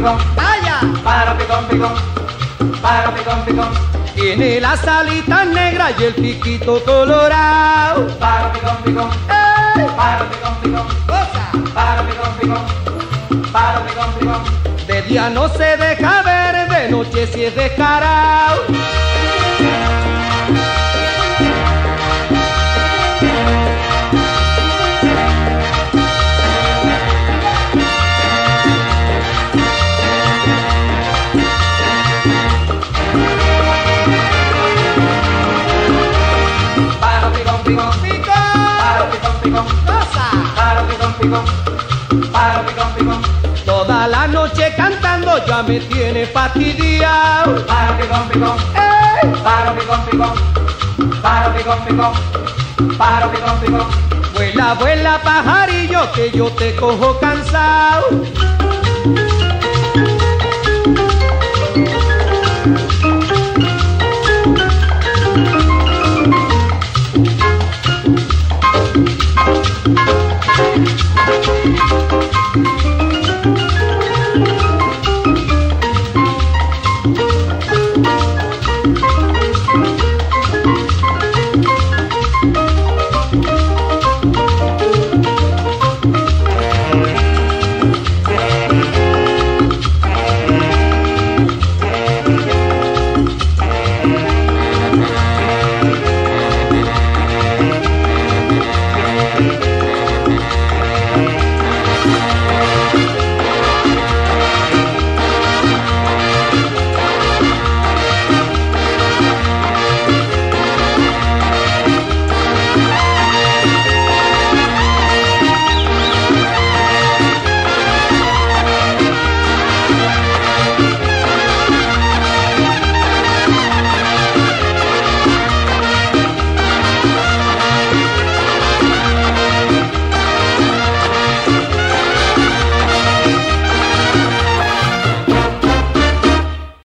picón, ¡Vaya! pájaro picón, picón, pájaro picón, picón, Tiene las alitas negras y el piquito colorado. pájaro picón, picón, ¡Ey! pájaro picón, picón, ¡Cosa! pájaro picón, picón, pájaro picón, picón. De día no se deja ver, de noche si es descarado. Pájaro picón, picón, ¡Pico! pájaro picón, picón, ¡Cosa! pájaro picón, picón, pájaro picón, picón, Toda la noche cantando ya me tiene fastidiado. pájaro picón, picón, ¡Ey! pájaro picón, picón, pájaro picón, picón, pájaro picón, picón. Vuela, vuela pajarillo que yo te cojo cansado.